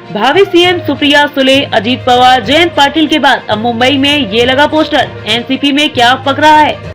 भावी सीएम सुप्रिया सुले, अजीत पवार, जयंत पाटिल के बाद अब मुंबई में ये लगा पोस्टर। एनसीपी में क्या पक रहा है।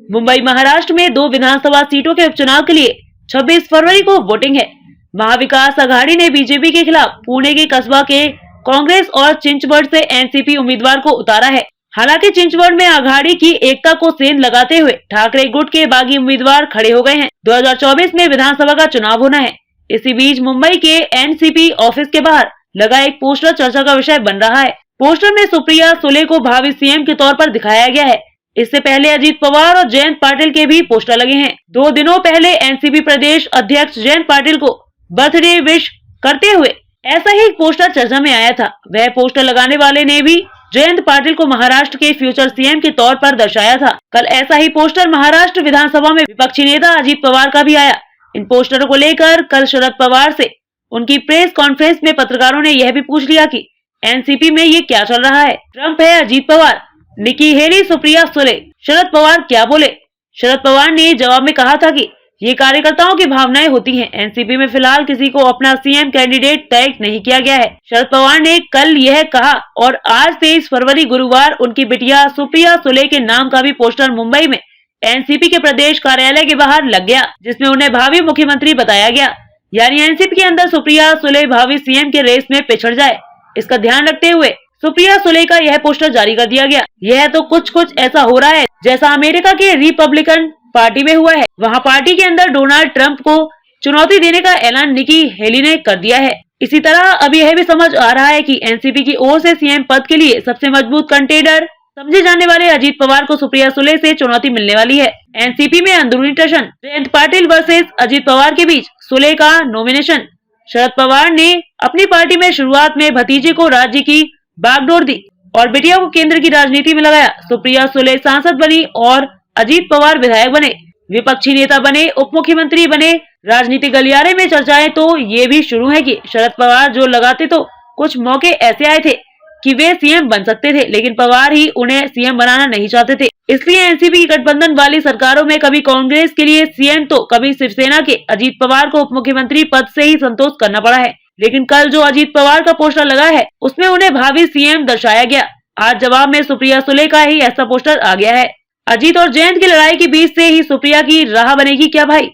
मुंबई महाराष्ट्र में 2 विधानसभा सीटों के उपचुनाव के लिए 26 फरवरी को वोटिंग है। महाविकास अघाड़ी ने बीजेपी के खिलाफ पुणे के कस्बा के कांग्रेस और चिंचवड से एनसीपी उम्मीदवार को उतारा है। हालांकि चिंचवड में अघाड़ी की एकता को सेंध लगाते हुए ठाकरे गुट के बागी उम्मीदवार खड़े हो गए हैं। 2024 में विधानसभा का चुनाव होना है। इसी बीच मुंबई के एनसीपी ऑफिस के बाहर लगा एक पोस्टर चर्चा का विषय बन रहा है। पोस्टर में सुप्रिया सुले को भावी सीएम के तौर पर दिखाया गया है। इससे पहले अजीत पवार और जयंत पाटिल के भी पोस्टर लगे हैं। 2 दिनों पहले एनसीपी प्रदेश अध्यक्ष जयंत पाटिल को बर्थडे विश करते हुए ऐसा ही एक पोस्टर चर्चा में आया था। वह पोस्टर लगाने वाले ने भी जयंत पाटिल को महाराष्ट्र के फ्यूचर सीएम के तौर पर दर्शाया था। कल ऐसा ही पोस्टर महाराष्ट्र विधानसभा में विपक्षी नेता अजीत पवार का भी आया। इन पोस्टरों को लेकर कल शरद पवार से उनकी प्रेस कॉन्फ्रेंस में पत्रकारों ने यह भी पूछ लिया कि एनसीपी में ये क्या चल रहा है। ट्रंप है अजीत पवार, निकी हेली, सुप्रिया सुले। शरद पवार क्या बोले। शरद पवार ने जवाब में कहा था कि ये कार्यकर्ताओं की भावनाएं होती हैं। एनसीपी में फिलहाल किसी को अपना सीएम कैंडिडेट तय नहीं किया गया है। शरद पवार ने कल यह कहा और आज 23 फरवरी गुरुवार उनकी बिटिया सुप्रिया सुले के नाम का भी पोस्टर मुंबई में एनसीपी के प्रदेश कार्यालय के बाहर लग गया, जिसमें उन्हें भावी मुख्यमंत्री बताया गया। यानी एनसीपी के अंदर सुप्रिया सुले भावी सीएम के रेस में पिछड़ जाए, इसका ध्यान रखते हुए सुप्रिया सुले का यह पोस्टर जारी कर दिया गया। यह तो कुछ ऐसा हो रहा है जैसा अमेरिका के रिपब्लिकन पार्टी में हुआ है। वहां पार्टी के अंदर डोनाल्ड ट्रंप को चुनौती देने का ऐलान निकी हेली ने कर दिया है। इसी तरह अब यह भी समझ आ रहा है कि एनसीपी की ओर से सीएम पद के लिए सबसे मजबूत कंटेंडर समझे जाने वाले अजीत पवार को सुप्रिया सुले से चुनौती मिलने वाली है। एनसीपी में अंदरूनी टशन, जयंत पाटिल वर्सेस अजीत पवार के बीच सुले का नॉमिनेशन। शरद पवार ने अपनी पार्टी में शुरुआत में भतीजे को राज्य की बागडोर दी और बेटिया को केंद्र की राजनीति में लगाया। सुप्रिया सुले सांसद बनी और अजीत पवार विधायक बने, विपक्षी नेता बने, उप मुख्यमंत्री बने। राजनीतिक गलियारे में चर्चाएं तो ये भी शुरू है कि शरद पवार जो लगाते तो कुछ मौके ऐसे आए थे कि वे सीएम बन सकते थे, लेकिन पवार ही उन्हें सीएम बनाना नहीं चाहते थे। इसलिए एनसीपी की गठबंधन वाली सरकारों में कभी कांग्रेस के लिए सीएम तो कभी शिवसेना के अजीत पवार को उप मुख्यमंत्री पद से ही संतोष करना पड़ा है। लेकिन कल जो अजीत पवार का पोस्टर लगा है उसमें उन्हें भावी सीएम दर्शाया गया। आज जवाब में सुप्रिया सुले का ही ऐसा पोस्टर आ गया है। अजीत और जयंत की लड़ाई के बीच से ही सुप्रिया की राह बनेगी क्या भाई।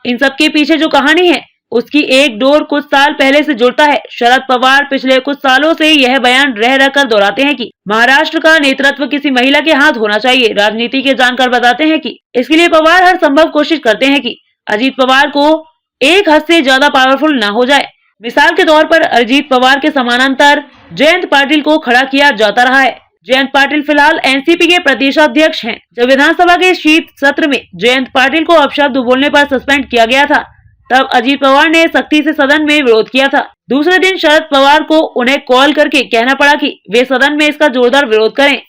इन सब के पीछे जो कहानी है उसकी एक डोर कुछ साल पहले से जुड़ता है। शरद पवार पिछले कुछ सालों से यह बयान रह रहकर दोहराते हैं कि महाराष्ट्र का नेतृत्व किसी महिला के हाथ होना चाहिए। राजनीति के जानकार बताते हैं कि इसके लिए पवार हर संभव कोशिश करते हैं कि अजीत पवार को एक हद से ज्यादा पावरफुल न हो जाए। मिसाल के तौर पर अजीत पवार के समानांतर जयंत पाटिल को खड़ा किया जाता रहा है। जयंत पाटिल फिलहाल एनसीपी के प्रदेशाध्यक्ष हैं। जब विधानसभा के शीत सत्र में जयंत पाटिल को अपशब्द बोलने पर सस्पेंड किया गया था, तब अजीत पवार ने सख्ती से सदन में विरोध किया था। दूसरे दिन शरद पवार को उन्हें कॉल करके कहना पड़ा कि वे सदन में इसका जोरदार विरोध करें।